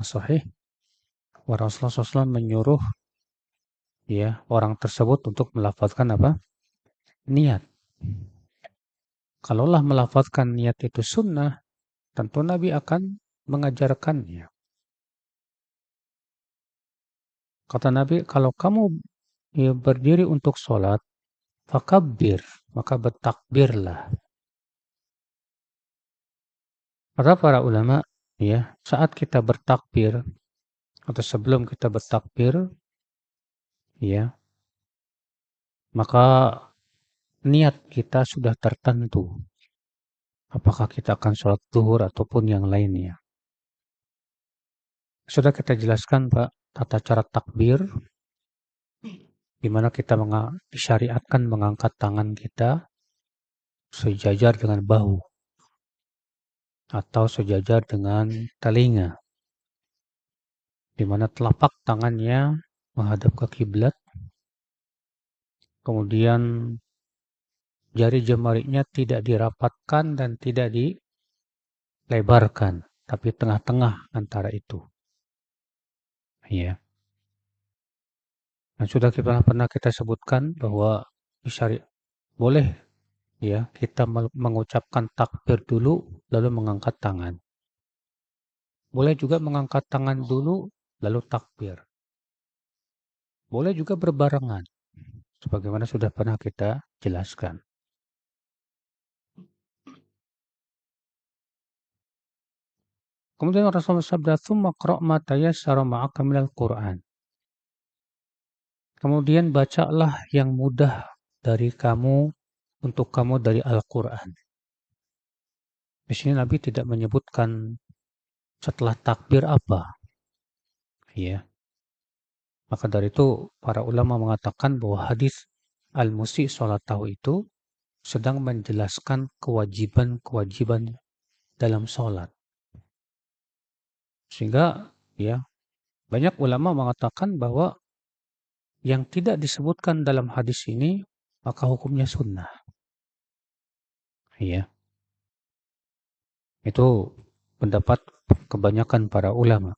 sahih, Rasulullah SAW menyuruh ya orang tersebut untuk melafazkan apa? Niat. Kalaulah melafazkan niat itu sunnah, tentu Nabi akan mengajarkannya. Kata Nabi, kalau kamu ya, berdiri untuk sholat, fakabbir, maka bertakbirlah. Kata para ulama, ya, saat kita bertakbir atau sebelum kita bertakbir, ya, maka niat kita sudah tertentu. Apakah kita akan sholat zuhur ataupun yang lainnya. Sudah kita jelaskan, Pak, tata cara takbir, di mana kita disyariatkan mengangkat tangan kita sejajar dengan bahu atau sejajar dengan telinga, di mana telapak tangannya menghadap ke kiblat, kemudian jari jemarinya tidak dirapatkan dan tidak dilebarkan, tapi tengah-tengah antara itu. Ya. Dan sudah pernah kita sebutkan bahwa boleh ya kita mengucapkan takbir dulu lalu mengangkat tangan. Boleh juga mengangkat tangan dulu lalu takbir. Boleh juga berbarengan sebagaimana sudah pernah kita jelaskan. Kemudian Rasulullah sabda, "Tsumma qra' ma tayassara ma'aka minal Qur'an." Kemudian bacalah yang mudah dari kamu untuk kamu dari Al-Qur'an. Di sini Nabi tidak menyebutkan setelah takbir apa. Ya. Maka dari itu para ulama mengatakan bahwa hadis al-musi sholat tahu itu sedang menjelaskan kewajiban-kewajiban dalam sholat. Sehingga ya banyak ulama mengatakan bahwa yang tidak disebutkan dalam hadis ini maka hukumnya sunnah. Ya. Itu pendapat kebanyakan para ulama.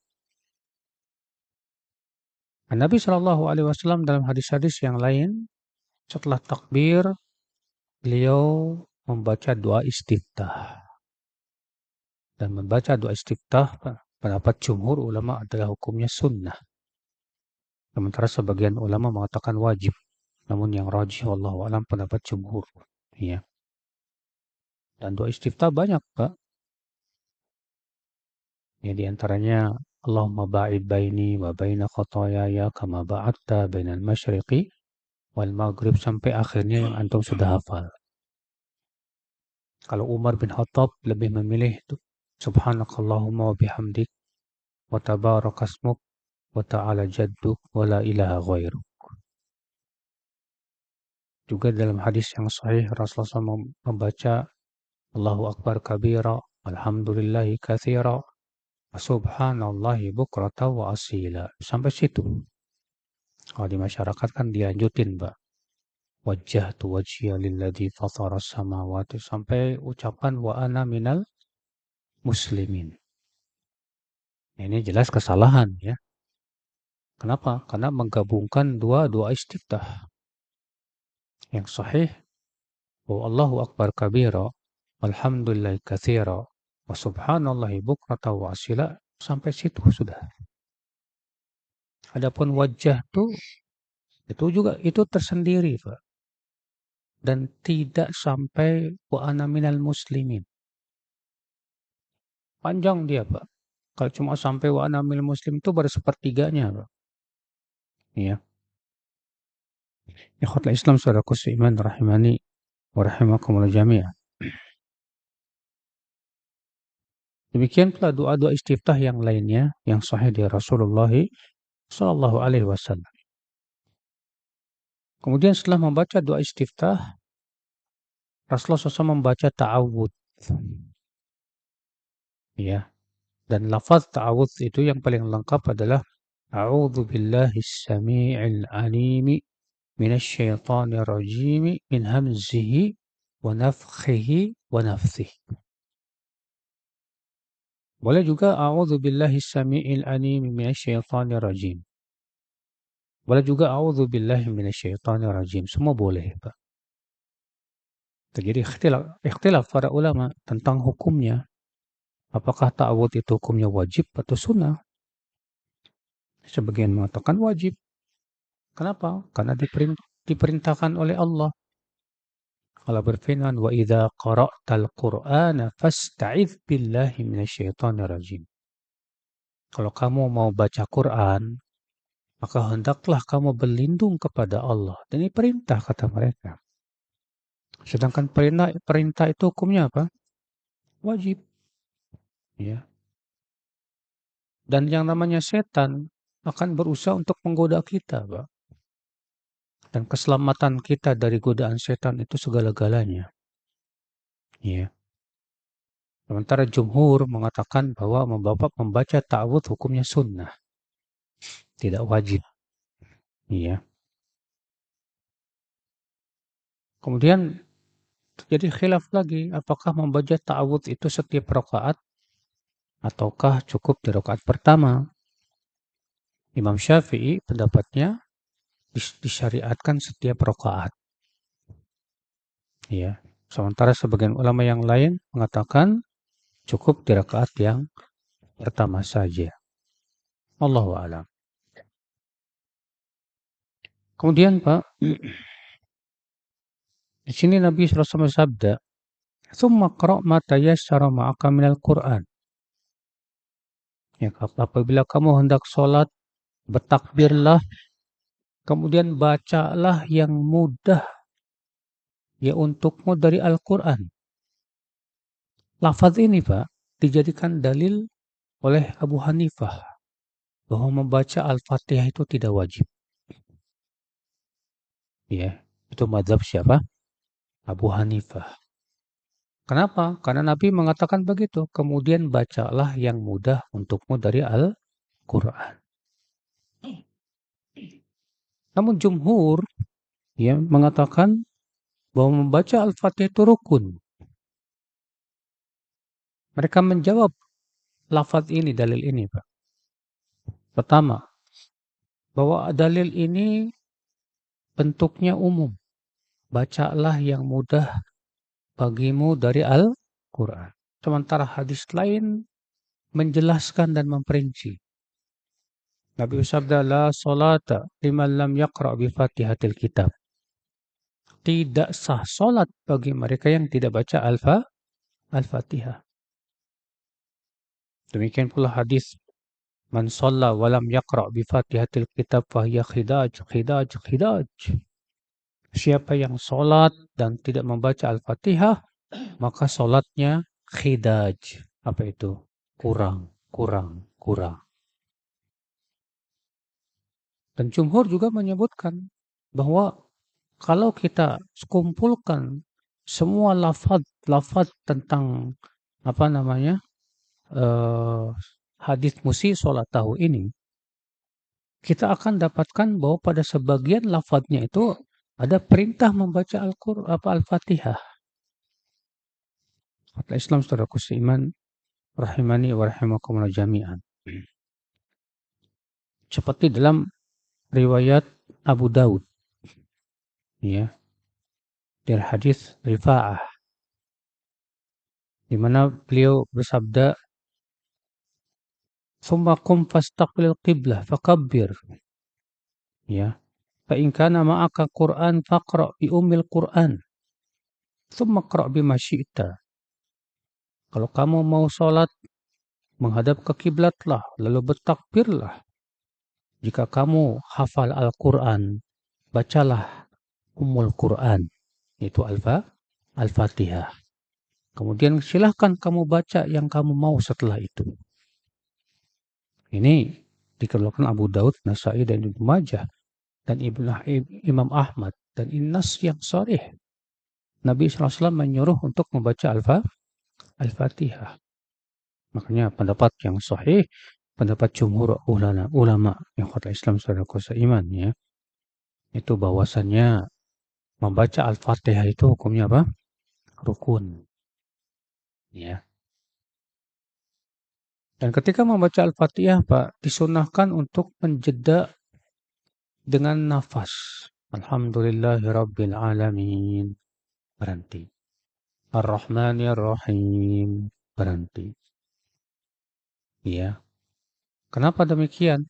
Nabi Shallallahu Alaihi Wasallam dalam hadis-hadis yang lain setelah takbir beliau membaca doa istiftah. Dan membaca doa istiftah pendapat jumhur ulama adalah hukumnya sunnah. Sementara sebagian ulama mengatakan wajib. Namun yang rajih wallahu alam pendapat jumhur. Ya. Dan doa istiftah banyak, Pak. Ya, di antaranya Allahumma ba'id baini wa baina khotoyaya kama ba'adta bainal masyriqi wal maghrib sampai akhirnya yang antum sudah hafal. Kalau Umar bin Khattab lebih memilih itu subhanakallahumma wa bihamdik wa tabarakasmuk wa ta'ala jadduk wa la ilaha ghairuk. Juga dalam hadis yang sahih Rasulullah SAW membaca Allahu Akbar kabira alhamdulillahi katsira subhanallahi bukrata wa asila. Sampai situ. Kalau di masyarakat kan dilanjutin, Mbak. Wajjahtu wajhiya lilladzi fatara samawati sampai ucapan wa ana minal muslimin. Ini jelas kesalahan ya. Kenapa? Karena menggabungkan dua doa istiftah. Yang sahih Allahu Akbar kabira alhamdulillahi katsira wa subhanallahi bukrata wa asila sampai situ sudah. Adapun wajah itu juga itu tersendiri, Pak. Dan tidak sampai wa ana minal muslimin. Panjang dia, Pak. Kalau cuma sampai wa ana minal muslim itu baru sepertiganya, Pak. Iya. Ikhwatul Islam saudaraku seiman rahimani wa rahimakumullah jami'ah. Demikian pula doa-doa istiftah yang lainnya yang sahih dari Rasulullah sallallahu alaihi wasallam. Kemudian setelah membaca doa istiftah, Rasulullah SAW membaca ta'awudz. Ya. Dan lafaz ta'awudz itu yang paling lengkap adalah A'udzu billahis samii'il 'aliim minasy syaithanir rajiim min hamzihi wa nafthihi wa nafthihi. Boleh juga a'udzubillahi samiil alim minasyaitonir rajim. Boleh juga a'udzubillahi minasyaitonir rajim. Semua boleh, Pak. Jadi ikhtilaf para ulama tentang hukumnya. Apakah ta'awudz itu hukumnya wajib atau sunnah? Sebagian mengatakan wajib. Kenapa? Karena diperintahkan oleh Allah. Allah berfirman, "Wa idza qara'tal Qur'ana fasta'idz billahi minasyaitonir rajim." Kalau kamu mau baca Quran, maka hendaklah kamu berlindung kepada Allah. Dan ini perintah kata mereka. Sedangkan perintah itu hukumnya apa? Wajib. Ya. Dan yang namanya setan akan berusaha untuk menggoda kita, Pak. Dan keselamatan kita dari godaan setan itu segala-galanya. Ya. Sementara jumhur mengatakan bahwa membaca ta'awudz hukumnya sunnah, tidak wajib. Iya. Kemudian terjadi khilaf lagi, apakah membaca ta'awudz itu setiap rakaat ataukah cukup di rakaat pertama? Imam Syafi'i pendapatnya disyariatkan setiap rakaat. Ya. Sementara sebagian ulama yang lain mengatakan cukup di rakaat yang pertama saja. Allahu a'lam. Kemudian Pak, di sini Nabi SAW bersabda, "Tsumma qra' ma tayassara ma'aka minal Qur'an." Ya, apabila kamu hendak sholat, bertakbirlah, kemudian bacalah yang mudah ya untukmu dari Al-Quran. Lafaz ini Pak, dijadikan dalil oleh Abu Hanifah bahwa membaca Al-Fatihah itu tidak wajib. Ya, itu mazhab siapa? Abu Hanifah. Kenapa? Karena Nabi mengatakan begitu. Kemudian bacalah yang mudah untukmu dari Al-Quran. Namun jumhur ya mengatakan bahwa membaca Al-Fatihah itu rukun. Mereka menjawab lafaz ini, dalil ini, Pak. Pertama, bahwa dalil ini bentuknya umum. Bacalah yang mudah bagimu dari Al-Quran. Sementara hadis lain menjelaskan dan memperinci. Nabi bersabda, "La salata liman lam yaqra' bi Fatihatil Kitab." Tidak sah solat bagi mereka yang tidak baca Al-Fatihah. Demikian pula hadis, "Man shalla wa lam yaqra' bi Fatihatil Kitab fahiya khidaj, khidaj, khidaj." Siapa yang sholat dan tidak membaca Al-Fatihah, maka sholatnya khidaj. Apa itu? Kurang, kurang, kurang. Dan jumhur juga menyebutkan bahwa kalau kita kumpulkan semua lafaz tentang apa namanya hadis musi sholat tahu ini, kita akan dapatkan bahwa pada sebagian lafaznya itu ada perintah membaca Al-Fatihah. Kata Islam saudaraku seiman, rahimani wa rahimakumullah jami'an. Seperti dalam riwayat Abu Daud, ya, dari hadis Rifa'ah, di mana beliau bersabda, "Tsumma qum fastaqbil qiblah fakabbir." Ya, fa in kana ma'aka Qur'an faqra' bi ummil Qur'an, tsumma qra' bima syi'ta. Kalau kamu mau sholat, menghadap ke kiblatlah, lalu bertakbirlah. Jika kamu hafal Al-Quran, bacalah Ummul Quran, yaitu Al-Fatihah. Kemudian silahkan kamu baca yang kamu mau setelah itu. Ini dikeluarkan Abu Daud, Nasai, dan Ibnu Majah, dan Imam Ahmad. Dan ini nas yang sharih. Nabi SAW menyuruh untuk membaca Al-Fatihah. Makanya pendapat yang sahih, pendapat jumhur ulama yang kata Islam saudaraku seiman, ya, itu bahwasannya membaca Al-Fatihah itu hukumnya apa? Rukun. Ya. Dan ketika membaca Al-Fatihah, Pak, disunahkan untuk menjeda dengan nafas. Alhamdulillahirabbil alamin. Berhenti. Ar-Rahmanir-Rahim. Berhenti. Ya. Kenapa demikian?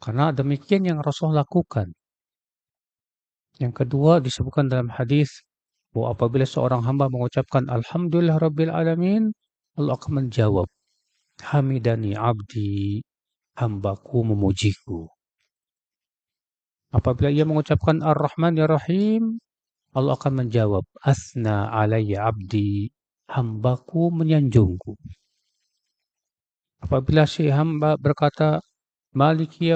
Karena demikian yang Rasul lakukan. Yang kedua disebutkan dalam hadis bahwa apabila seorang hamba mengucapkan Alhamdulillahirabbil alamin, Allah akan menjawab, Hamidani abdi, hambaku memujiku. Apabila ia mengucapkan Ar-Rahmanir-Rahim, Allah akan menjawab, Asna alayya abdi, hambaku menyanjungku. Apabila si hamba berkata, Maliki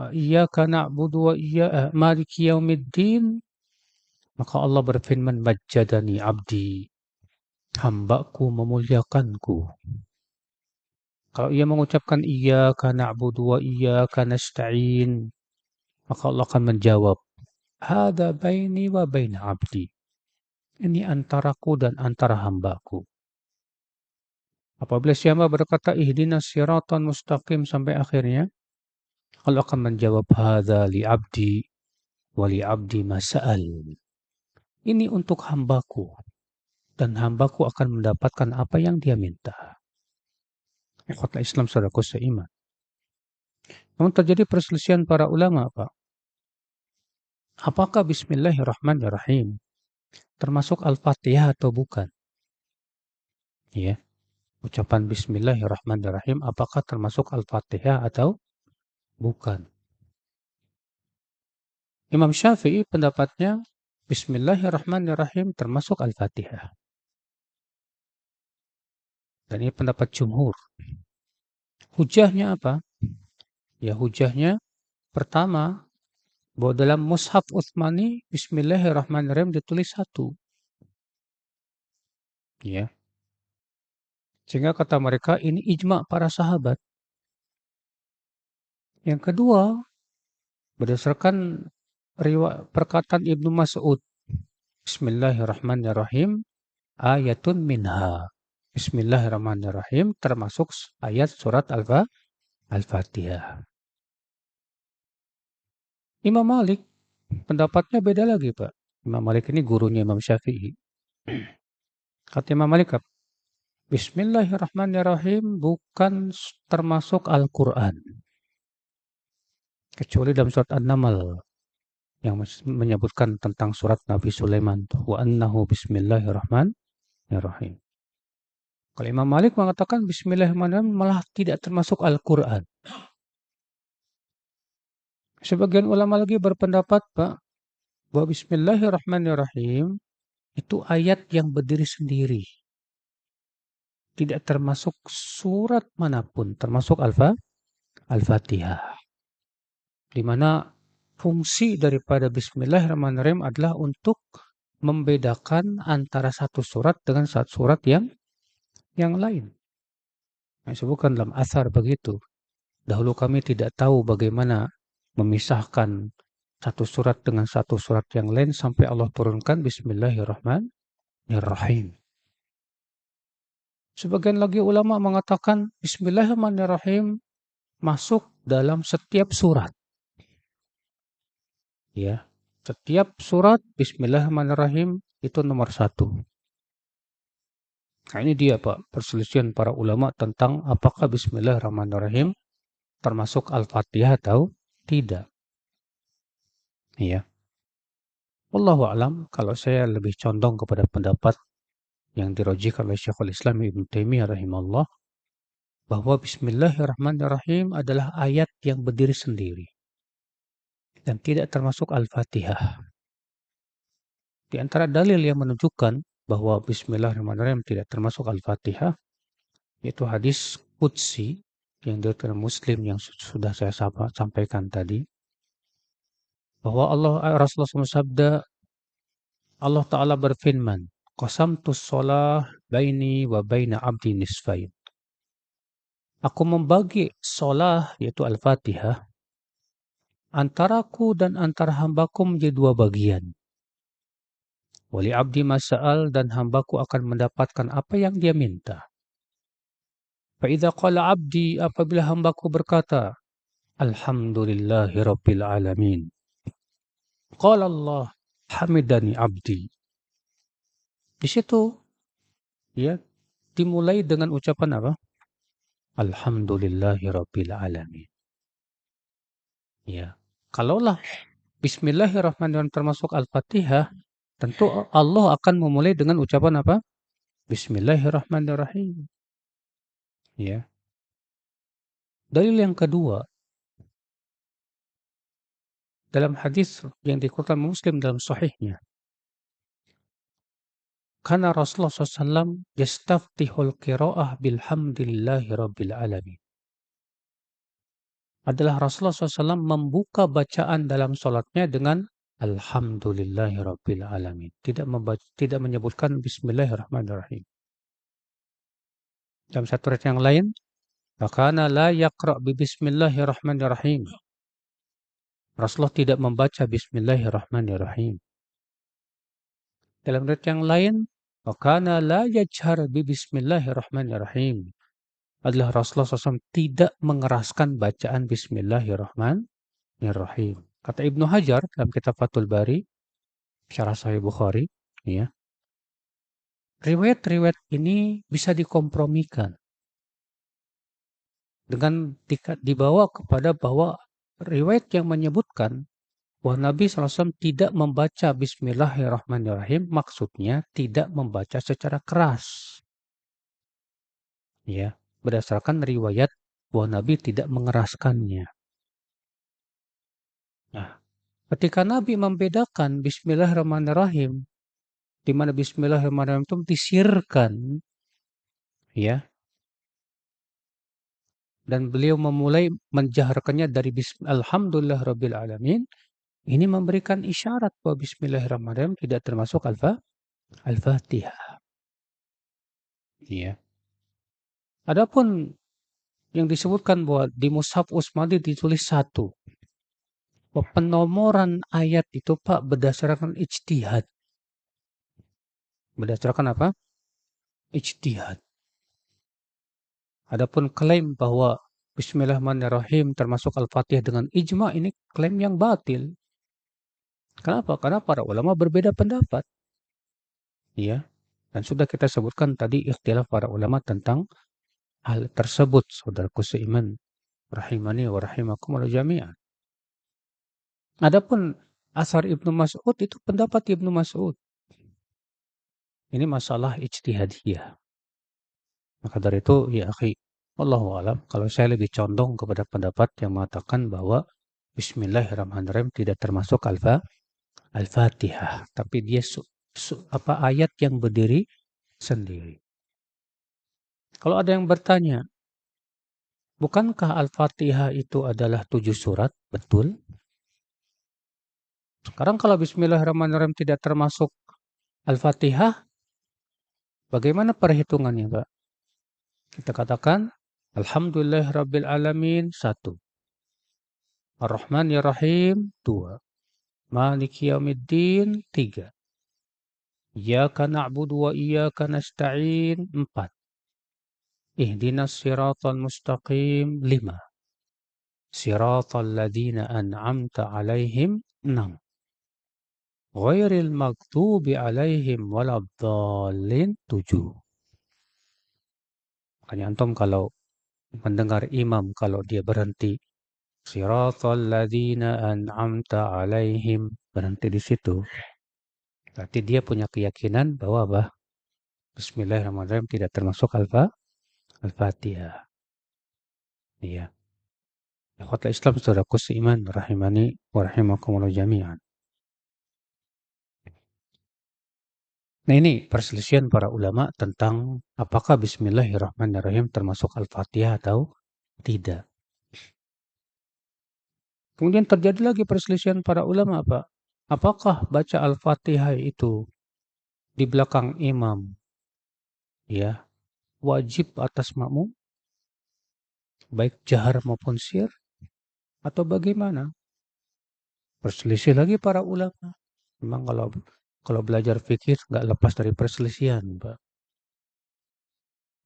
iyyaka na'budu wa maliki yaumiddin, maka Allah berfirman, Majjadani abdi, hambaku memuliakanku. Kalau ia mengucapkan iyyaka na'budu wa iyyaka nasta'in, maka Allah akan menjawab, Hada baini wa baina abdi. Ini antaraku dan antara hambaku. Apabila si hamba berkata ihdinas siratan mustaqim sampai akhirnya, Allah akan menjawab hadza li abdi wa li abdi masa'al. Ini untuk hambaku dan hambaku akan mendapatkan apa yang dia minta. Ikhwatul Islam saudaraku seiman. Namun terjadi perselisihan para ulama, Pak. Apakah Bismillahirrahmanirrahim termasuk Al-Fatihah atau bukan? Ya. Ucapan Bismillahirrahmanirrahim apakah termasuk Al-Fatihah atau bukan? Imam Syafi'i pendapatnya Bismillahirrahmanirrahim termasuk Al-Fatihah. Dan ini pendapat jumhur. Hujahnya apa? Ya hujahnya pertama bahwa dalam Mushaf Utsmani Bismillahirrahmanirrahim ditulis satu. Ya. Sehingga kata mereka ini ijma para sahabat. Yang kedua, berdasarkan perkataan Ibnu Mas'ud, Bismillahirrahmanirrahim, ayatun minha. Bismillahirrahmanirrahim termasuk ayat surat Al-Fatihah. Imam Malik pendapatnya beda lagi, Pak. Imam Malik ini gurunya Imam Syafi'i. Kata Imam Malik, Bismillahirrahmanirrahim bukan termasuk Al-Quran. Kecuali dalam surat An-Naml yang menyebutkan tentang surat Nabi Sulaiman. Wa annahu bismillahirrahmanirrahim. Kalau Imam Malik mengatakan Bismillahirrahmanirrahim malah tidak termasuk Al-Quran. Sebagian ulama lagi berpendapat, Pak, bahwa Bismillahirrahmanirrahim itu ayat yang berdiri sendiri. Tidak termasuk surat manapun, termasuk Al-Fatihah. Di mana fungsi daripada Bismillahirrahmanirrahim adalah untuk membedakan antara satu surat dengan satu surat yang lain. Yang disebutkan dalam asar begitu. Dahulu kami tidak tahu bagaimana memisahkan satu surat dengan satu surat yang lain sampai Allah turunkan Bismillahirrahmanirrahim. Sebagian lagi ulama mengatakan Bismillahirrahmanirrahim masuk dalam setiap surat. Ya, setiap surat Bismillahirrahmanirrahim itu nomor satu. Nah ini dia Pak, perselisihan para ulama tentang apakah Bismillahirrahmanirrahim termasuk Al-Fatihah atau tidak. Ya. Wallahu a'lam, kalau saya lebih condong kepada pendapat yang dirojihkan oleh Syekhul Islam Ibnu Taimiyah rahimahullah bahwa Bismillahirrahmanirrahim adalah ayat yang berdiri sendiri dan tidak termasuk Al-Fatihah. Di antara dalil yang menunjukkan bahwa Bismillahirrahmanirrahim tidak termasuk Al-Fatihah yaitu hadis Qudsi yang diriwayatkan Muslim yang sudah saya sampaikan tadi, bahwa Rasulullah SAW sabda, Allah Ta'ala berfirman, Qasamtus sholah baini wa baina abdi nisfain. Aku membagi sholah, yaitu Al-Fatihah, antaraku dan antara hambaku menjadi dua bagian. Wali abdi masa'al, dan hambaku akan mendapatkan apa yang dia minta. Fa idza qala 'abdi, apabila hambaku berkata, alhamdulillahi rabbil alamin. Qala Allah, hamidani 'abdi. Di situ ya dimulai dengan ucapan apa? Alhamdulillahi rabbil alamin. Ya. Kalaulah bismillahirrahmanirrahim termasuk Al-Fatihah, tentu Allah akan memulai dengan ucapan apa? Bismillahirrahmanirrahim. Ya. Dalil yang kedua, dalam hadis yang dikeluarkan Muslim dalam sahihnya, karena Rasulullah SAW yastaftihul qira'ah bilhamdillahi rabbil alamin. Adalah Rasulullah SAW membuka bacaan dalam sholatnya dengan alhamdulillahi rabbil alamin. Tidak menyebutkan bismillahirrahmanirrahim. Dalam satu riwayat yang lain, fakana la yaqra' bi bismillahirrahmanirrahim. Rasulullah tidak membaca bismillahirrahmanirrahim. Dalam riwayat yang lain, fakana la yajhar bi bismillahirrahmanirrahim. Adalah Rasulullah SAW tidak mengeraskan bacaan bismillahirrahmanirrahim. Kata Ibnu Hajar dalam kitab Fathul Bari, syarah Sahih Bukhari, ya, riwayat-riwayat ini bisa dikompromikan dengan dibawa kepada bahwa riwayat yang menyebutkan bahwa Nabi SAW tidak membaca bismillahirrahmanirrahim, maksudnya tidak membaca secara keras. Ya, berdasarkan riwayat bahwa Nabi tidak mengeraskannya. Nah, ketika Nabi membedakan bismillahirrahmanirrahim, di mana bismillahirrahmanirrahim itu disirkan, ya, dan beliau memulai menjaharkannya dari alhamdulillahirabbil alamin, ini memberikan isyarat bahwa bismillahirrahmanirrahim tidak termasuk Al-Fatihah. Ya. Adapun yang disebutkan bahwa di Mushaf Utsmani ditulis 1. Penomoran ayat itu Pak berdasarkan ijtihad. Berdasarkan apa? Ijtihad. Adapun klaim bahwa Bismillahirrahmanirrahim termasuk Al-Fatihah dengan ijma, ini klaim yang batil. Kenapa? Karena para ulama berbeda pendapat. Ya. Dan sudah kita sebutkan tadi ikhtilaf para ulama tentang hal tersebut, saudaraku seiman, rahimani wa rahimakumullah jami'an. Adapun asar Ibnu Mas'ud itu pendapat Ibnu Mas'ud. Ini masalah ijtihadiyah. Maka dari itu, ya akhi, wallahu alam, kalau saya lebih condong kepada pendapat yang mengatakan bahwa Bismillahirrahmanirrahim tidak termasuk Al-Fatihah, tapi dia ayat yang berdiri sendiri. Kalau ada yang bertanya, bukankah Al-Fatihah itu adalah 7 surat? Betul. Sekarang kalau Bismillahirrahmanirrahim tidak termasuk Al-Fatihah, bagaimana perhitungannya, Pak? Kita katakan, Alhamdulillahirabbil alamin 1. Ar-Rahmanir-Rahim 2. Maliki yaumiddin 3. Iyyaka na'budu wa iyyaka nasta'in 4. Ihdinas siratal mustaqim 5. Siratal ladzina an'amta 'alaihim 6. Ghairil maghdubi 'alaihim waladdallin 7. Makanya antum kalau mendengar imam kalau dia berhenti Siratal ladzina an'amta 'alaihim, berhenti di situ, berarti dia punya keyakinan bahwa apa? Bismillahirrahmanirrahim tidak termasuk Al-Fatihah. Iya. Ikhwatal Islam saudaraku seiman rahimani wa rahimakumullah jami'an. Nah, ini perselisihan para ulama tentang apakah Bismillahirrahmanirrahim termasuk Al-Fatihah atau tidak. Kemudian terjadi lagi perselisihan para ulama apa? Apakah baca Al-Fatihah itu di belakang imam, ya, wajib atas makmum, baik jahar maupun sir, atau bagaimana? Perselisih lagi para ulama. Memang kalau belajar fikih nggak lepas dari perselisihan, Pak.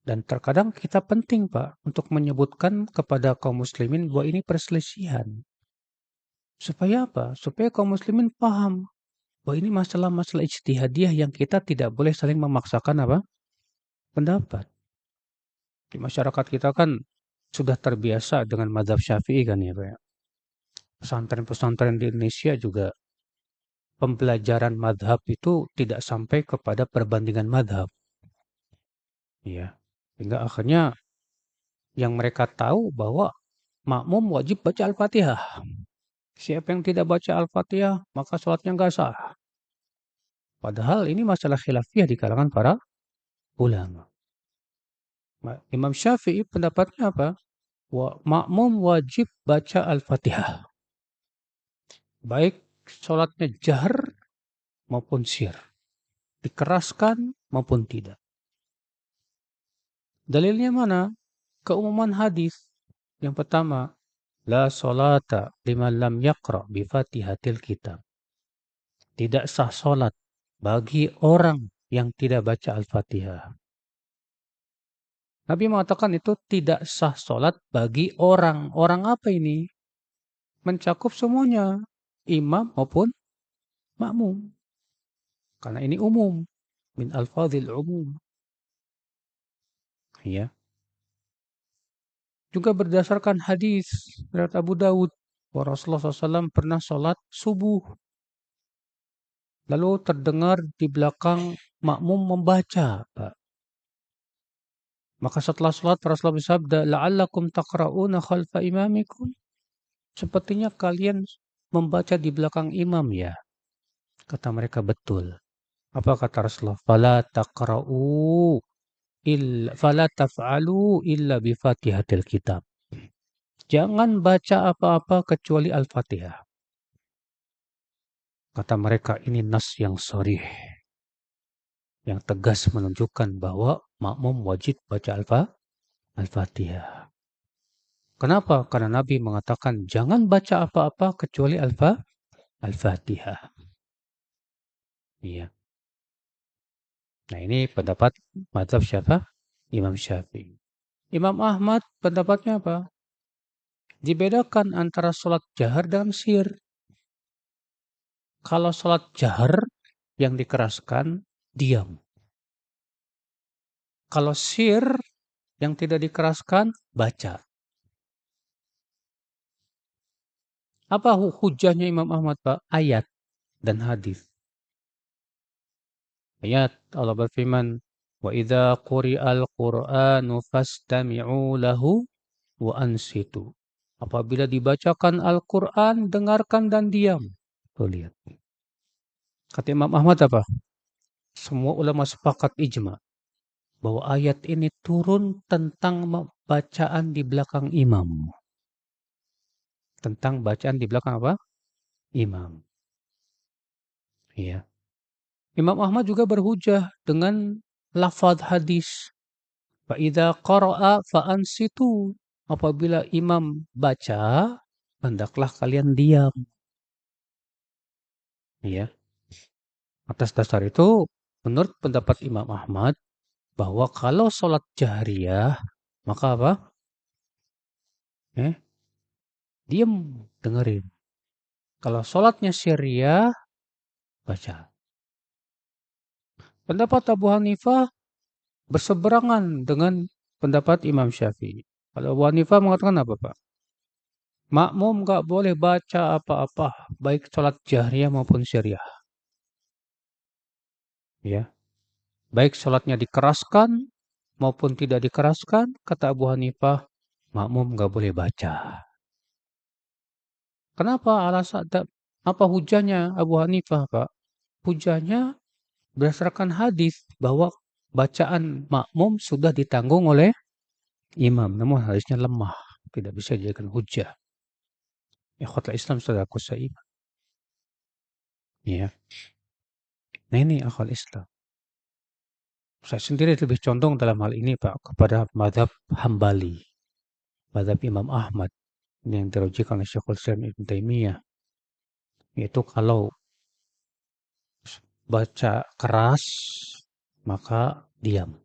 Dan terkadang kita penting, Pak, untuk menyebutkan kepada kaum muslimin bahwa ini perselisihan. Supaya apa? Supaya kaum muslimin paham bahwa ini masalah-masalah ijtihadiyah yang kita tidak boleh saling memaksakan apa? Pendapat. Di masyarakat kita kan sudah terbiasa dengan mazhab Syafi'i kan ya, Pak ya. Pesantren-pesantren di Indonesia juga pembelajaran madhab itu tidak sampai kepada perbandingan madhab. Ya. Sehingga akhirnya yang mereka tahu bahwa makmum wajib baca Al-Fatihah. Siapa yang tidak baca Al-Fatihah, maka sholatnya nggak sah. Padahal ini masalah khilafiyah di kalangan para ulama. Imam Syafi'i pendapatnya apa? Makmum wajib baca Al-Fatihah. Baik sholatnya jahar maupun sir. Dikeraskan maupun tidak. Dalilnya mana? Keumuman hadis. Yang pertama, la solata liman lam yaqra bi fatihatil kitab. Tidak sah solat bagi orang yang tidak baca Al-Fatihah. Nabi mengatakan itu tidak sah solat bagi orang. Orang apa ini? Mencakup semuanya. Imam maupun makmum. Karena ini umum. Min alfadhil umum. Ya. Juga berdasarkan hadis riwayat Abu Dawud. Rasulullah SAW pernah sholat subuh. Lalu terdengar di belakang makmum membaca, Pak. Maka setelah sholat Rasulullah bersabda, la'allakum taqra'una khalfa imamikum. Sepertinya kalian membaca di belakang imam ya. Kata mereka betul. Apa kata Rasulullah? Fala taf'alu illa bi fatihatil kitab. Jangan baca apa-apa kecuali Al-Fatihah. Kata mereka ini nas yang sharih. Yang tegas menunjukkan bahwa makmum wajib baca Al-Fatihah. Kenapa? Karena Nabi mengatakan jangan baca apa-apa kecuali Al-Fatihah. Iya. Nah ini pendapat mazhab siapa? Imam Syafi'i. Imam Ahmad pendapatnya apa? Dibedakan antara sholat jahar dan sir. Kalau sholat jahar yang dikeraskan, diam. Kalau sir yang tidak dikeraskan, baca. Apa hujahnya Imam Ahmad, Pak? Ayat dan hadis. Ayat Allah berfirman, "Wa idza quri'al Qur'anu fastami'u lahu wa ansitu." Apabila dibacakan Al-Qur'an, dengarkan dan diam. Tuh lihat. Kata Imam Ahmad apa? Semua ulama sepakat ijma bahwa ayat ini turun tentang bacaan di belakang imam. Tentang bacaan di belakang apa? Imam. Ya. Imam Ahmad juga berhujah dengan lafaz hadis. Fa idza qara'a fa ansitu. Apabila imam baca, hendaklah kalian diam. Ya. Atas dasar itu, menurut pendapat Imam Ahmad, bahwa kalau sholat jahriyah, maka apa? Diam, dengerin. Kalau sholatnya syariah, baca. Pendapat Abu Hanifah berseberangan dengan pendapat Imam Syafi'i. Kalau Abu Hanifah mengatakan apa, Pak? Makmum nggak boleh baca apa-apa, baik sholat jahriyah maupun syariah. Ya, baik sholatnya dikeraskan maupun tidak dikeraskan, kata Abu Hanifah, makmum nggak boleh baca. Kenapa alasan? Apa hujahnya Abu Hanifah, Pak? Hujahnya berdasarkan hadis bahwa bacaan makmum sudah ditanggung oleh imam, namun hadisnya lemah, tidak bisa dijadikan hujah. Ikhwatul Islam saudaraku seiman. Ya. Nah ini akal Islam. Saya sendiri lebih condong dalam hal ini Pak kepada madhab Hambali, madhab Imam Ahmad yang dirujukan oleh Syekhul Islam Ibn Taimiyah. Yaitu kalau baca keras maka diam.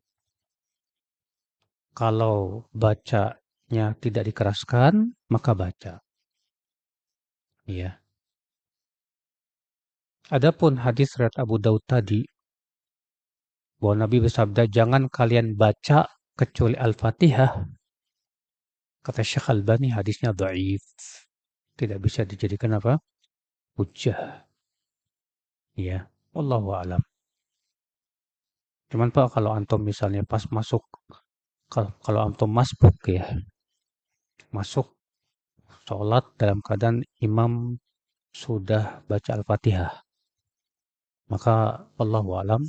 Kalau bacanya tidak dikeraskan, maka baca. Ya. Adapun hadis riwayat Abu Daud tadi, bahwa Nabi bersabda, jangan kalian baca kecuali Al-Fatihah. Kata Syekh Albani, hadisnya dhaif. Tidak bisa dijadikan apa? Hujjah. Ya. Wallahu a'lam. Cuman Pak, kalau antum misalnya pas masuk, kalau antum masbuk ya, masuk sholat dalam keadaan imam sudah baca Al-Fatihah, maka wallahu a'lam,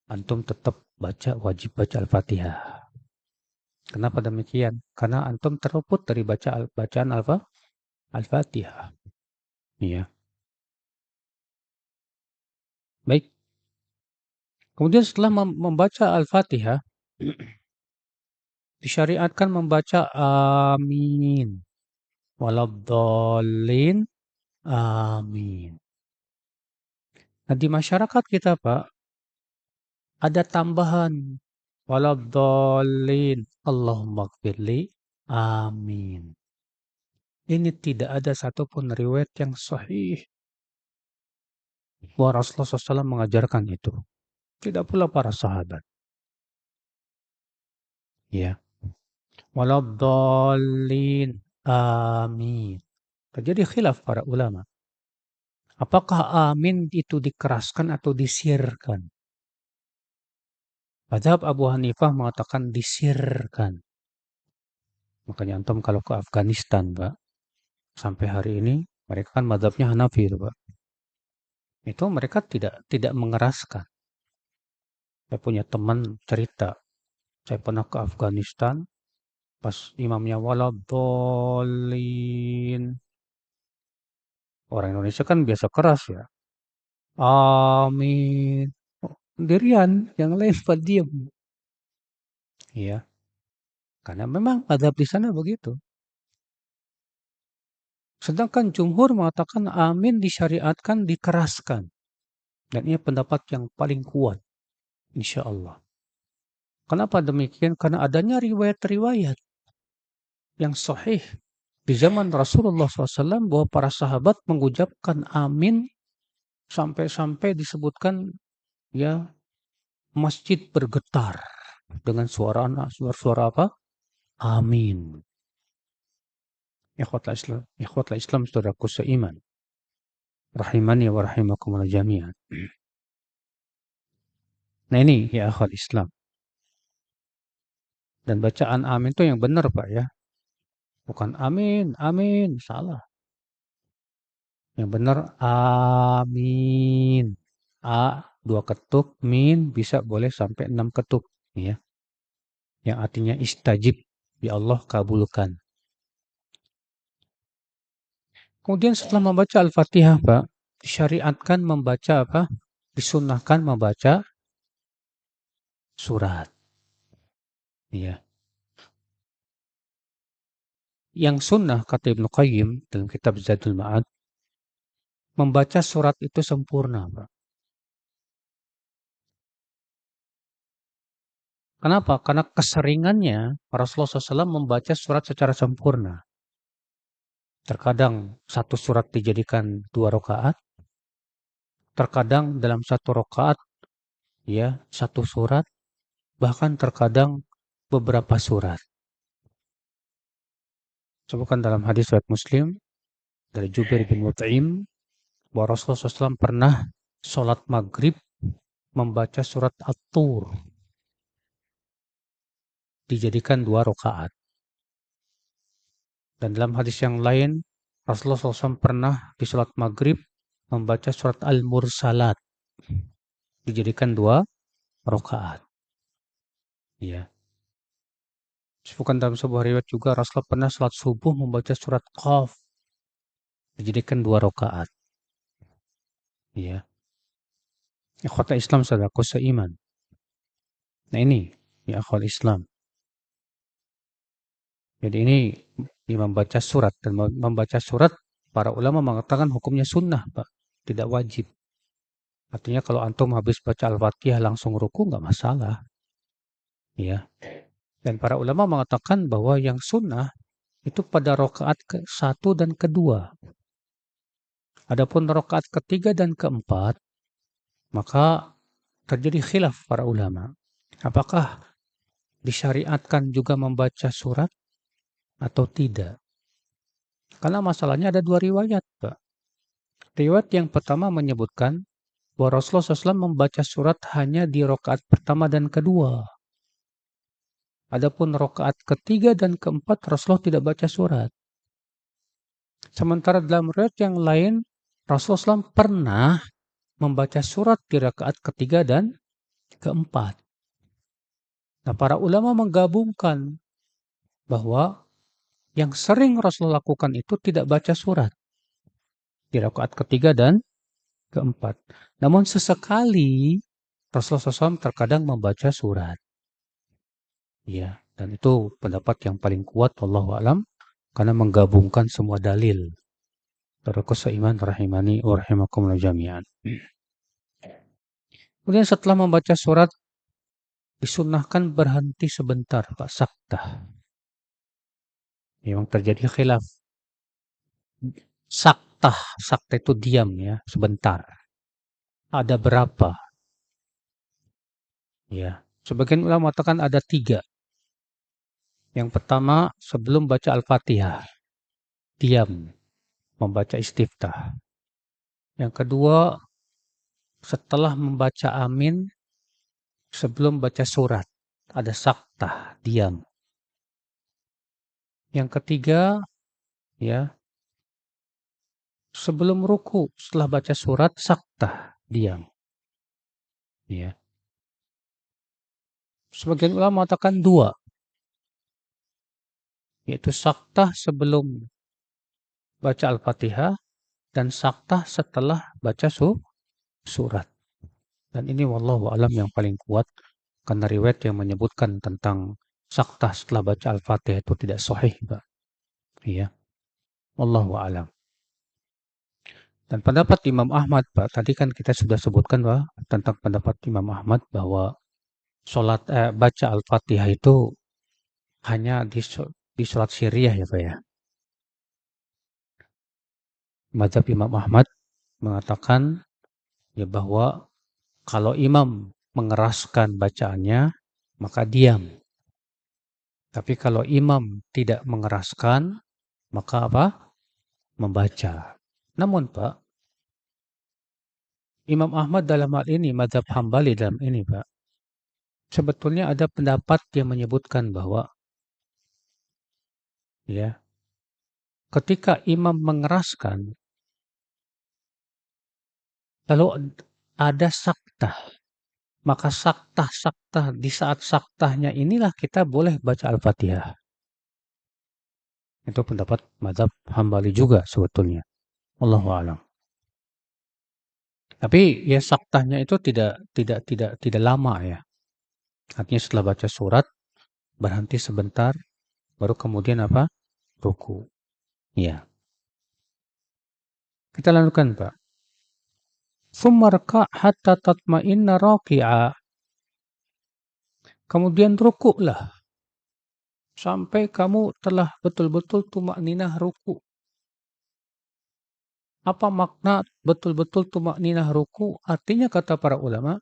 antum tetap wajib baca Al-Fatihah. Kenapa demikian? Karena antum terluput dari bacaan Al-Fatihah. Iya. Baik. Kemudian setelah membaca Al-Fatihah, disyariatkan membaca amin. Waladhdallin, amin. Nah, di masyarakat kita, Pak, ada tambahan. Waladhdallin, Allahumma gfirli, amin. Ini tidak ada satupun riwayat yang sahih bahwa Rasulullah SAW mengajarkan itu. Tidak pula para sahabat. Ya. Waladhdallin, amin. Terjadi khilaf para ulama. Apakah amin itu dikeraskan atau disirkan? Mazhab Abu Hanifah mengatakan disirkan. Makanya antum kalau ke Afghanistan, Pak, sampai hari ini mereka kan mazhabnya Hanafi itu, Pak. Itu mereka tidak mengeraskan. Saya punya teman cerita, saya pernah ke Afghanistan, pas imamnya waladhdallin. Orang Indonesia kan biasa keras ya. Amin. Sendirian, yang lain pada diam. Iya, karena memang mazhab di sana begitu. Sedangkan jumhur mengatakan amin disyariatkan dikeraskan. Dan ini pendapat yang paling kuat, insya Allah. Kenapa demikian? Karena adanya riwayat-riwayat yang sahih di zaman Rasulullah SAW bahwa para sahabat mengucapkan amin sampai-sampai disebutkan ya masjid bergetar dengan suara apa? Amin. Ikhwatal Islam, saudaraku seiman. Rahimani wa rahimakumullah jami'an. Nah ini ya akhwat Islam. Dan bacaan amin itu yang benar Pak ya. Bukan amin, amin. Salah. Yang benar amin. A 2 ketuk, min bisa boleh sampai 6 ketuk. Ya. Yang artinya istajib. Ya Allah kabulkan. Kemudian setelah membaca Al-Fatihah Pak, disyariatkan membaca apa? Disunnahkan membaca surat. Ya. Yang sunnah kata Ibnu Qayyim dalam kitab Zadul Ma'ad, membaca surat itu sempurna, Pak. Kenapa? Karena keseringannya Rasulullah SAW membaca surat secara sempurna. Terkadang satu surat dijadikan 2 rakaat, terkadang dalam 1 rakaat ya 1 surat, bahkan terkadang beberapa surat. Sebutkan dalam hadis riwayat Muslim dari Jubair bin Mut'im bahwa Rasulullah SAW pernah sholat maghrib membaca surat At-Tur dijadikan 2 rakaat. Dan dalam hadis yang lain, Rasulullah SAW pernah di sholat maghrib membaca surat Al-Mursalat dijadikan 2 rakaat. Ya. Bukan dalam sebuah riwayat juga Rasulullah pernah sholat subuh membaca surat Qaf dijadikan 2 rakaat. Ya. Ikhwata Islam saudaraku seiman. Nah ini ya akhwat Islam. Jadi ini membaca surat, dan membaca surat para ulama mengatakan hukumnya sunnah, Pak, tidak wajib. Artinya kalau antum habis baca Al-Fatihah langsung ruku nggak masalah. Ya. Dan para ulama mengatakan bahwa yang sunnah itu pada rakaat ke-1 dan kedua. Adapun rakaat ketiga dan keempat, maka terjadi khilaf para ulama. Apakah disyariatkan juga membaca surat atau tidak? Karena masalahnya ada dua riwayat, Pak. Riwayat yang pertama menyebutkan bahwa Rasulullah SAW membaca surat hanya di rakaat pertama dan kedua. Adapun rakaat ketiga dan keempat Rasulullah tidak baca surat. Sementara dalam riwayat yang lain, Rasulullah SAW pernah membaca surat di rakaat ketiga dan keempat. Nah, para ulama menggabungkan bahwa yang sering Rasulullah lakukan itu tidak baca surat di rakaat ketiga dan keempat. Namun sesekali Rasulullah SAW terkadang membaca surat. Ya, dan itu pendapat yang paling kuat wallahu alam karena menggabungkan semua dalil. Saudaraku seiman rahimani wa rahimakumullah jami'an. Kemudian setelah membaca surat disunnahkan berhenti sebentar, Pak, saktah. Memang terjadi khilaf. Saktah itu diam ya, sebentar. Ada berapa? Ya, sebagian ulama mengatakan ada 3. Yang pertama sebelum baca Al-Fatihah, diam, membaca istiftah. Yang kedua setelah membaca amin, sebelum baca surat, ada saktah, diam. Yang ketiga, ya, sebelum ruku, setelah baca surat, saktah, diam. Ya. Sebagian ulama mengatakan 2, yaitu saktah sebelum baca Al-Fatihah dan saktah setelah baca surat. Dan ini wallahu alam yang paling kuat karena riwayat yang menyebutkan tentang saktah setelah baca Al-Fatihah itu tidak sahih, Pak. Iya, wallahu alam. Dan pendapat Imam Ahmad, Pak, tadi kan kita sudah sebutkan bahwa tentang pendapat Imam Ahmad bahwa baca Al-Fatihah itu hanya di sholat syiriah ya, Pak ya. Mazhab Imam Ahmad mengatakan ya bahwa kalau imam mengeraskan bacaannya maka diam. Tapi kalau imam tidak mengeraskan maka apa? Membaca. Namun Pak, Imam Ahmad dalam hal ini, mazhab Hambali dalam ini Pak, sebetulnya ada pendapat yang menyebutkan bahwa ya, ketika imam mengeraskan lalu ada saktah, maka saktah di saat saktahnya inilah kita boleh baca Al-Fatihah. Itu pendapat mazhab Hambali juga sebetulnya. Allahu a'lam. Tapi ya saktahnya itu tidak lama ya. Artinya setelah baca surat berhenti sebentar baru kemudian apa? Ruku. Ya. Kita lanjutkan, Pak. Tsumma raka' hatta tatma'inna raki'a. Kemudian rukuklah sampai kamu telah betul-betul tumakninah ruku. Apa makna betul-betul tumakninah ruku? Artinya kata para ulama,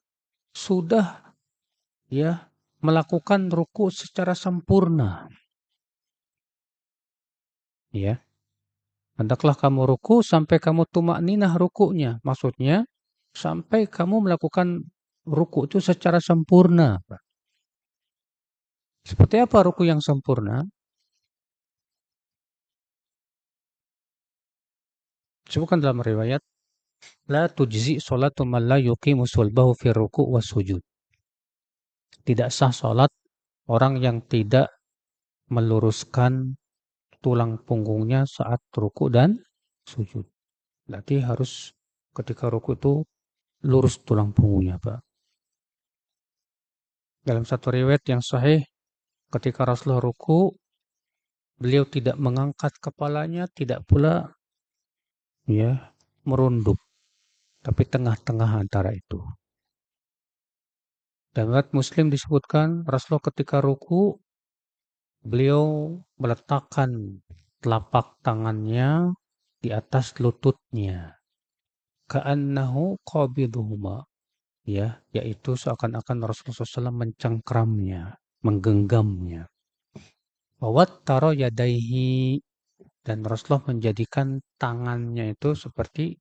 sudah ya melakukan ruku secara sempurna. Ya. Hendaklah kamu ruku sampai kamu tumakninah rukunya. Maksudnya sampai kamu melakukan ruku itu secara sempurna. Seperti apa ruku yang sempurna? Sebutkan dalam riwayat, la tujzi sholatu man la yuqimu sulbahu fi ruku' was sujud. Tidak sah sholat orang yang tidak meluruskan tulang punggungnya saat ruku dan sujud. Berarti harus ketika ruku itu lurus tulang punggungnya, Pak. Dalam satu riwayat yang sahih, ketika Rasulullah ruku, beliau tidak mengangkat kepalanya, tidak pula ya merunduk, tapi tengah-tengah antara itu. Dan riwayat Muslim disebutkan Rasulullah ketika ruku beliau meletakkan telapak tangannya di atas lututnya. Ka'annahu qabiduhuma. Ya, yaitu seakan-akan Rasulullah SAW mencengkramnya, menggenggamnya. Wawattara yadaihi, dan Rasulullah menjadikan tangannya itu seperti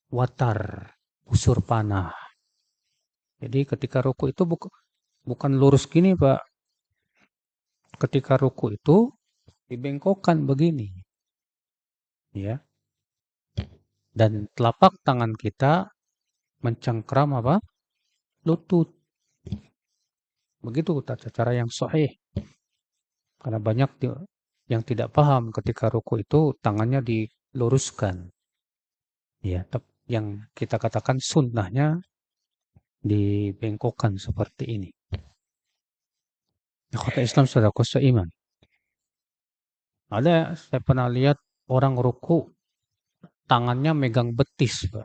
watar, busur panah. Jadi ketika ruku itu bukan lurus gini, Pak. Ketika ruku itu dibengkokkan begini, ya. Dan telapak tangan kita mencengkram apa? Lutut. Begitu tata cara yang sahih. Karena banyak yang tidak paham ketika ruku itu tangannya diluruskan. Ya, yang kita katakan sunnahnya dibengkokkan seperti ini. Kota Islam sudah seiman. Saya pernah lihat orang ruku tangannya megang betis, Pak.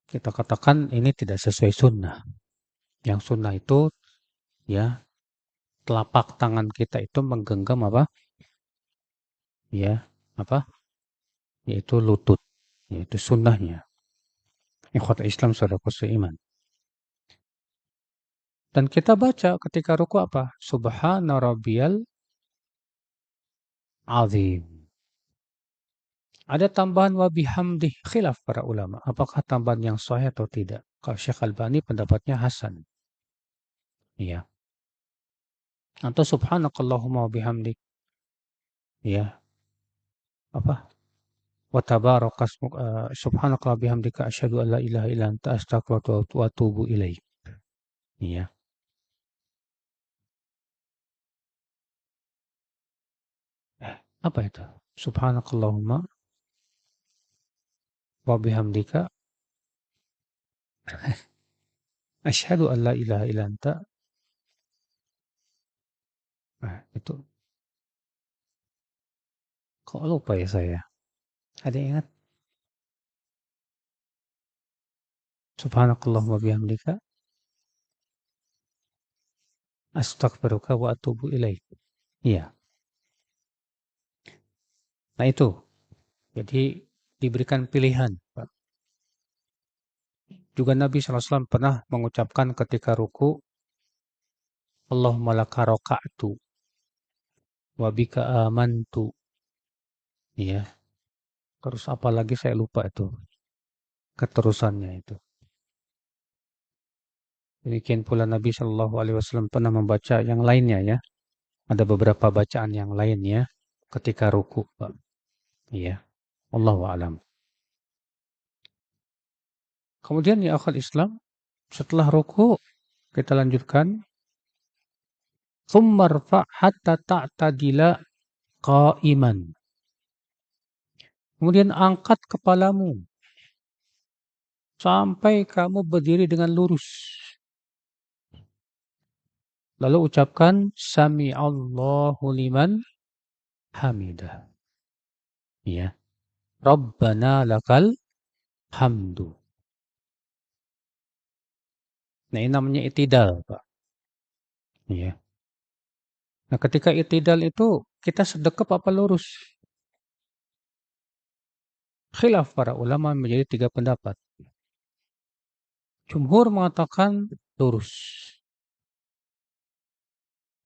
Kita katakan ini tidak sesuai sunnah. Yang sunnah itu, ya, telapak tangan kita itu menggenggam apa? Ya, apa? Yaitu lutut. Yaitu sunnahnya. Kota Islam sudah seiman. Dan kita baca ketika ruku apa? Subhana rabbiyal azim. Ada tambahan wa bihamdih, khilaf para ulama. Apakah tambahan yang sahih atau tidak? Kalau Syekh Albani pendapatnya hasan. Iya. Atau subhanakallahumma wa bihamdik. Iya. Apa? Wa tabaraka subhanakallah bihamdika asyhadu an la ilaha illa anta astaghfiruka wa atubu ilaik. Iya. Apa itu? Subhanakallahumma wa bihamdika asyhadu an la ilaha illa anta. Itu. Kok lupa ya saya? Ada yang ingat? Subhanakallahumma bihamdika astaghfiruka wa atubu ilaik. Iya. Nah itu. Jadi diberikan pilihan, Pak. Juga Nabi SAW pernah mengucapkan ketika ruku, Allahumma laka roka'tu wa bika amantu. Iya. Terus apa lagi saya lupa itu. Keterusannya itu. Demikian pula Nabi SAW pernah membaca yang lainnya ya. Ada beberapa bacaan yang lainnya ketika ruku, Pak. Iya. Allahu a'lam. Kemudian ya akhwat Islam, setelah ruku kita lanjutkan. Tsumma rfa' hatta ta'tadila qa'iman. Kemudian angkat kepalamu sampai kamu berdiri dengan lurus. Lalu ucapkan Sami Allahu liman hamidah. Ya. Rabbana lakal hamdu. Nah, ini namanya itidal, Pak. Ya. Nah, ketika itidal itu kita sedekap apa lurus? Khilaf para ulama menjadi 3 pendapat. Jumhur mengatakan lurus.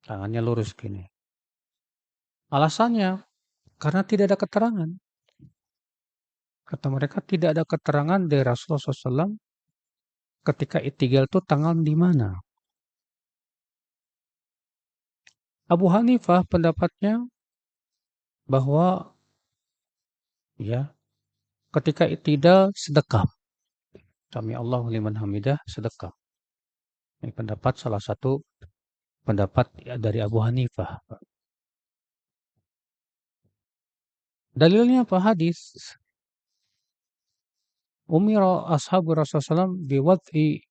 Tangannya lurus gini. Alasannya karena tidak ada keterangan. Kata mereka tidak ada keterangan dari Rasulullah SAW ketika itidal itu tangan di mana. Abu Hanifah pendapatnya bahwa ya ketika itidal sedekap. Sami Allahu liman hamidah sedekap. Ini pendapat salah satu pendapat dari Abu Hanifah. Dalilnya apa? Hadis. Umira ashabu Rasulullah SAW biwad'i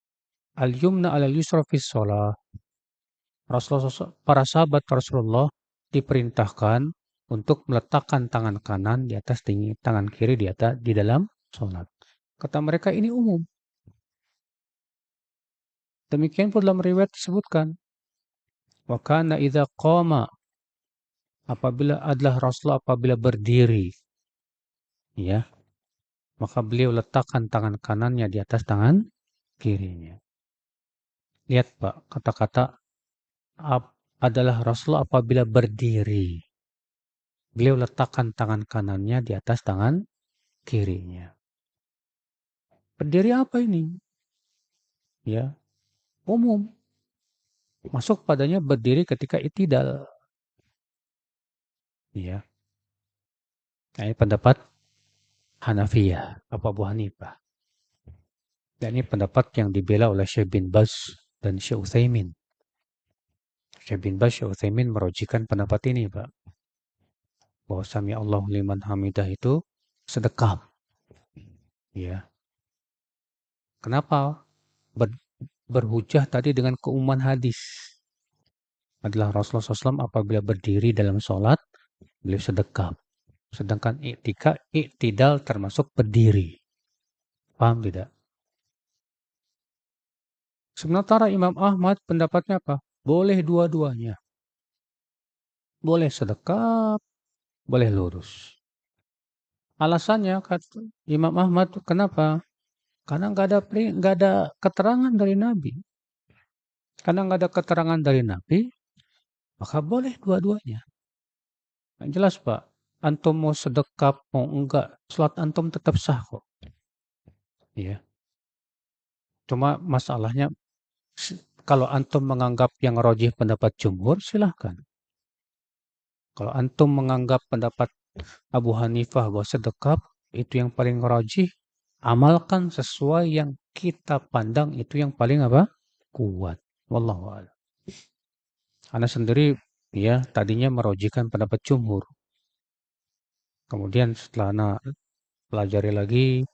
al-yumna al-yusra fi sholah. Rasulullah, para sahabat Rasulullah diperintahkan untuk meletakkan tangan kanan di atas tangan kiri di dalam sholat. Kata mereka ini umum. Demikian pun dalam riwayat disebutkan Wa kana idza qama, Rasulullah apabila berdiri, ya, maka beliau letakkan tangan kanannya di atas tangan kirinya. Lihat Pak, kata-kata adalah Rasulullah apabila berdiri. Beliau letakkan tangan kanannya di atas tangan kirinya. Berdiri apa ini? Ya, umum. Masuk padanya berdiri ketika itidal. Ya. Nah, ini pendapat Hanafiyah, Abu Hanifah. Dan ini pendapat yang dibela oleh Syekh bin Baz dan Syekh Utsaimin. Syekh bin Baz, Syekh Utsaimin merujikan pendapat ini, Pak. Bahwa sami Allahu liman hamidah itu sedekap. Ya. Kenapa? Berhujah tadi dengan keumuman hadis. Adalah Rasulullah SAW apabila berdiri dalam sholat, beliau sedekap. Sedangkan iktidal termasuk berdiri. Paham tidak? Sementara Imam Ahmad pendapatnya apa? Boleh dua-duanya. Boleh sedekap, boleh lurus. Alasannya kata Imam Ahmad, kenapa? Karena nggak ada keterangan dari Nabi. Karena nggak ada keterangan dari Nabi, maka boleh dua-duanya. Yang jelas Pak, antum mau sedekap mau enggak, sholat antum tetap sah kok. Ya. Cuma masalahnya kalau antum menganggap yang rojih pendapat jumhur, silahkan. Kalau antum menganggap pendapat Abu Hanifah bahwa sedekap itu yang paling rojih, amalkan sesuai yang kita pandang itu yang paling apa? Kuat. Wallahu a'lam. Ana sendiri ya tadinya merojihkan pendapat jumhur. Kemudian setelah Ana pelajari lagi,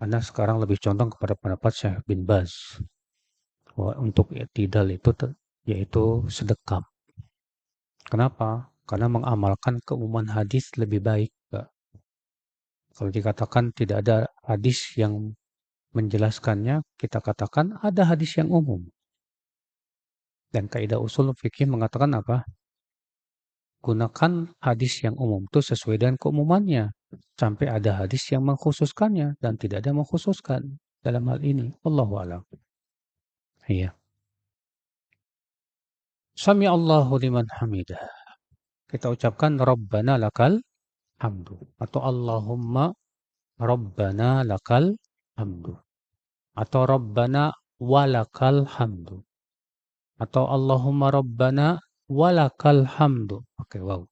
Ana sekarang lebih condong kepada pendapat Syekh bin Baz. Bahwa untuk i'tidal itu yaitu sedekap. Kenapa? Karena mengamalkan keumuman hadis lebih baik. Kalau dikatakan tidak ada hadis yang menjelaskannya, kita katakan ada hadis yang umum. Dan kaidah usul fikih mengatakan apa? Gunakan hadis yang umum itu sesuai dengan keumumannya. Sampai ada hadis yang mengkhususkannya dan tidak ada yang mengkhususkan dalam hal ini. Wallahu a'lam. Iya. Sami Allahu liman hamidah. Kita ucapkan Rabbana lakal hamdu. Atau Allahumma Rabbana lakal hamdu. Atau Rabbana walakal hamdu. Atau Allahumma Rabbana walakal hamdu. Oke, wow.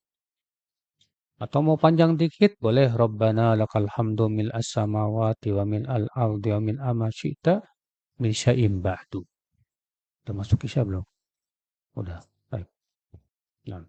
Atau mau panjang dikit boleh Rabbana lakal hamdu mil as-samawati wa mil al-ardi wa mil ama syi'ta min syai'im ba'du. Udah masuk isya belum? Udah. Baik. Nah.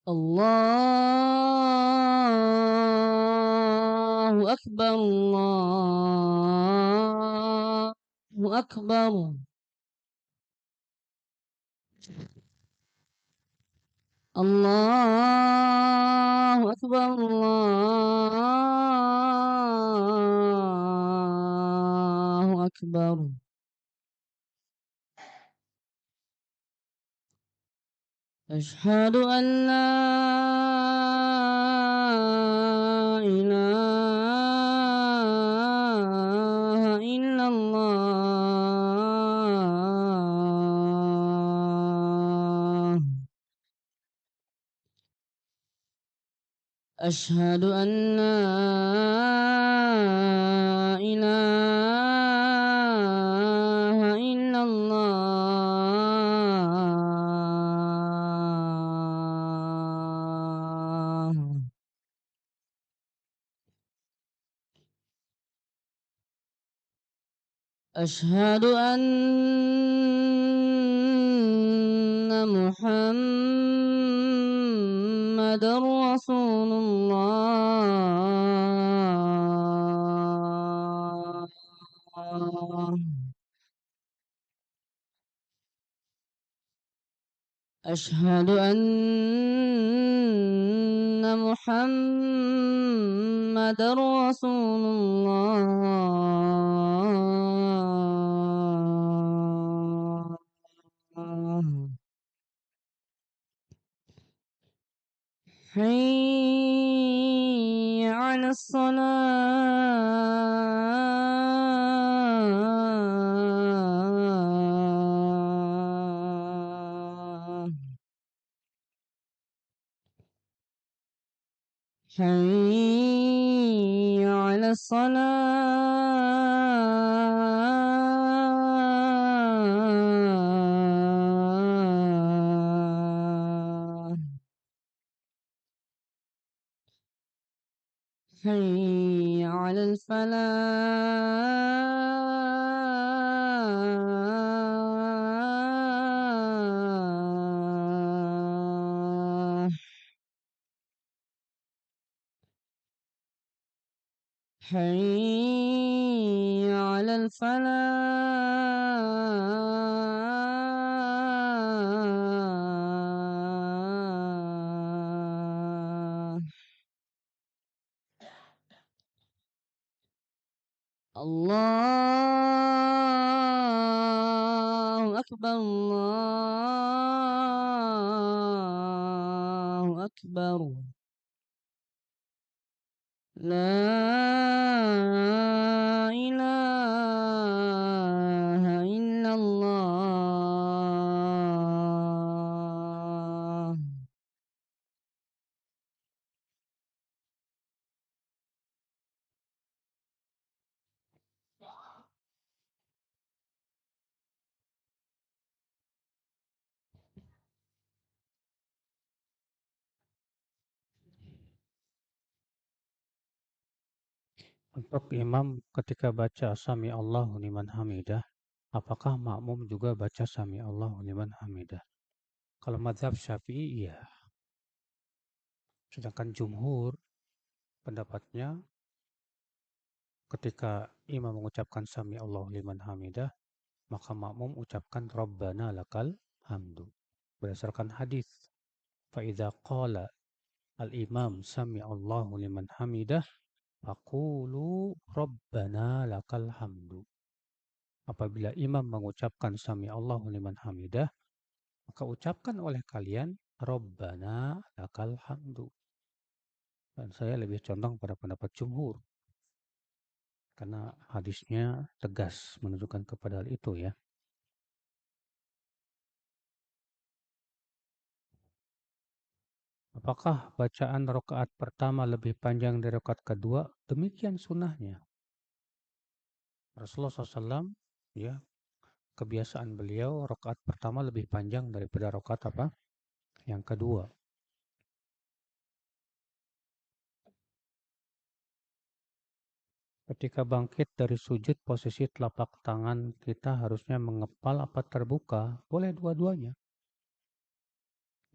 Allahu Akbar, Allahu Akbar. Allahu Akbar, Allahu Akbar. أشهد أن لا إله إلا الله. أشهد أن لا إله إلا الله. أشهد أن محمد رسول الله. أشهد أن محمد رسول الله. حي على الصلاة. حي على الصلاة. حي على الفلاح. حي على الفلاح. الله أكبر، الله أكبر. لا إله إلا الله. Untuk imam ketika baca Sami Allahu liman hamidah, apakah makmum juga baca Sami Allahu liman hamidah? Kalau mazhab Syafi'i iya. Sedangkan jumhur pendapatnya ketika imam mengucapkan Sami Allahu liman hamidah, maka makmum ucapkan Rabbana lakal hamdu. Berdasarkan hadis, fa idza qala al-imam Sami Allahu liman hamidah, faqulu Rabbana lakal hamdu. Apabila imam mengucapkan Sami Allahu liman hamidah, maka ucapkan oleh kalian Rabbana lakal hamdu. Dan saya lebih condong pada pendapat jumhur karena hadisnya tegas menunjukkan kepada hal itu ya. Apakah bacaan rakaat pertama lebih panjang dari rakaat kedua? Demikian sunnahnya. Rasulullah SAW ya, kebiasaan beliau rakaat pertama lebih panjang daripada rakaat apa? Yang kedua. Ketika bangkit dari sujud, posisi telapak tangan kita harusnya mengepal apa terbuka? Boleh dua-duanya.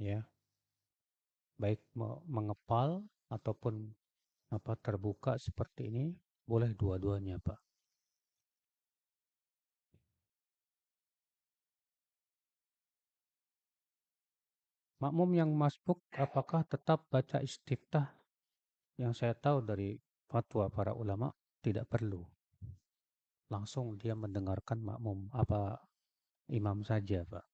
Ya, baik mengepal ataupun apa terbuka seperti ini, boleh dua-duanya, Pak. Makmum yang masbuk apakah tetap baca istiftah? Yang saya tahu dari fatwa para ulama tidak perlu. Langsung dia mendengarkan makmum apa imam saja, Pak.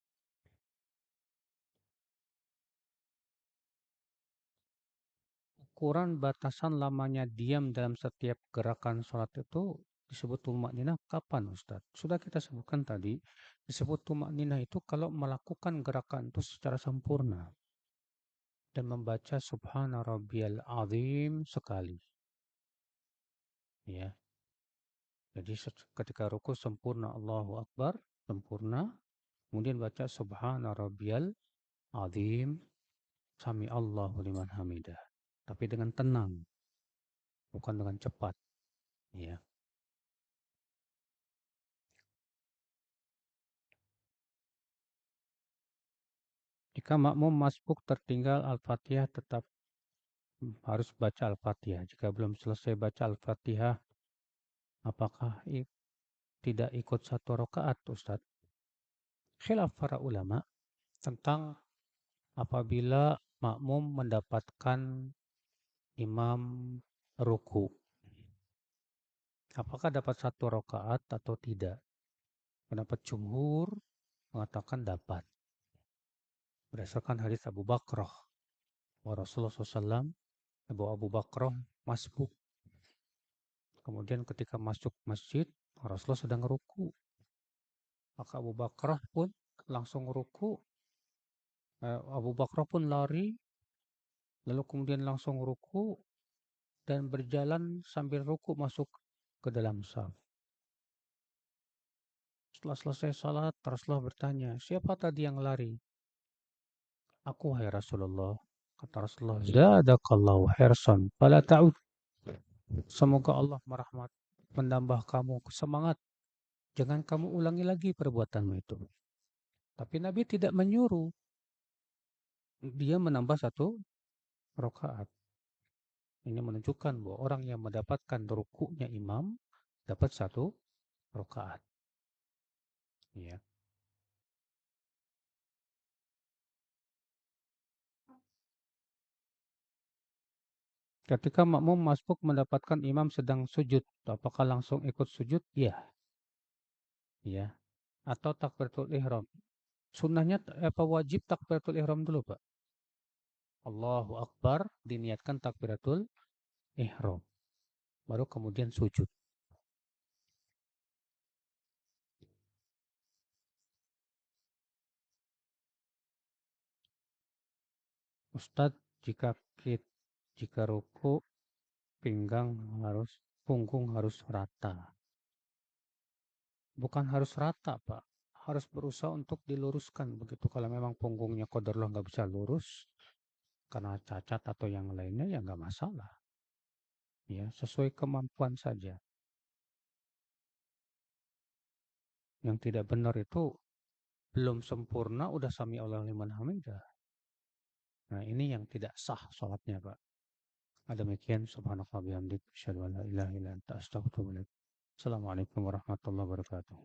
Ukuran batasan lamanya diam dalam setiap gerakan sholat itu disebut tumak ninah kapan, Ustaz? Sudah kita sebutkan tadi, disebut tumak ninah itu kalau melakukan gerakan itu secara sempurna dan membaca Subhana Rabbiyal Azim sekali. Ya, jadi ketika ruku sempurna Allahu Akbar, sempurna, kemudian baca Subhana Rabbiyal Azim, Sami Allahu liman hamidah. Tapi dengan tenang, bukan dengan cepat. Ya. Jika makmum masbuk tertinggal Al-Fatihah tetap harus baca Al-Fatihah. Jika belum selesai baca Al-Fatihah, apakah tidak ikut satu rakaat, Ustaz? Khilaf para ulama tentang apabila makmum mendapatkan imam ruku. Apakah dapat 1 rakaat atau tidak? Pendapat jumhur mengatakan dapat. Berdasarkan hadis Abu Bakrah, Rasulullah SAW, Abu Bakrah masbuk. Kemudian ketika masuk masjid, Rasulullah sedang ruku. Maka Abu Bakrah pun langsung ruku. Abu Bakrah pun lari, lalu kemudian langsung ruku dan berjalan sambil ruku masuk ke dalam shaf. Setelah selesai salat, Rasulullah bertanya, siapa tadi yang lari? Aku, hai Rasulullah. Kata Rasulullah, zadakallahu hirsan, fala ta'ud. Semoga Allah menambah kamu semangat. Jangan kamu ulangi lagi perbuatanmu itu. Tapi Nabi tidak menyuruh dia menambah 1 rakaat. Ini menunjukkan bahwa orang yang mendapatkan rukuknya imam dapat 1 rakaat. Ya. Ketika makmum masbuk mendapatkan imam sedang sujud, apakah langsung ikut sujud? Ya. Ya. Atau takbiratul ihram. Sunnahnya apa wajib takbiratul ihram dulu, Pak? Allahu Akbar, diniatkan takbiratul ihram. Baru kemudian sujud. Ustadz, jika ruku punggung harus rata. Bukan harus rata, Pak. Harus berusaha untuk diluruskan. Begitu kalau memang punggungnya qadarullah nggak bisa lurus karena cacat atau yang lainnya, ya nggak masalah. Ya, sesuai kemampuan saja. Yang tidak benar itu belum sempurna udah sami Allah liman hamidah. Nah, ini yang tidak sah sholatnya, Pak. Demikian, subhanakallah bihamdik, asyhadu an la ilaha illa anta, astaghfiruka. Assalamualaikum warahmatullahi wabarakatuh.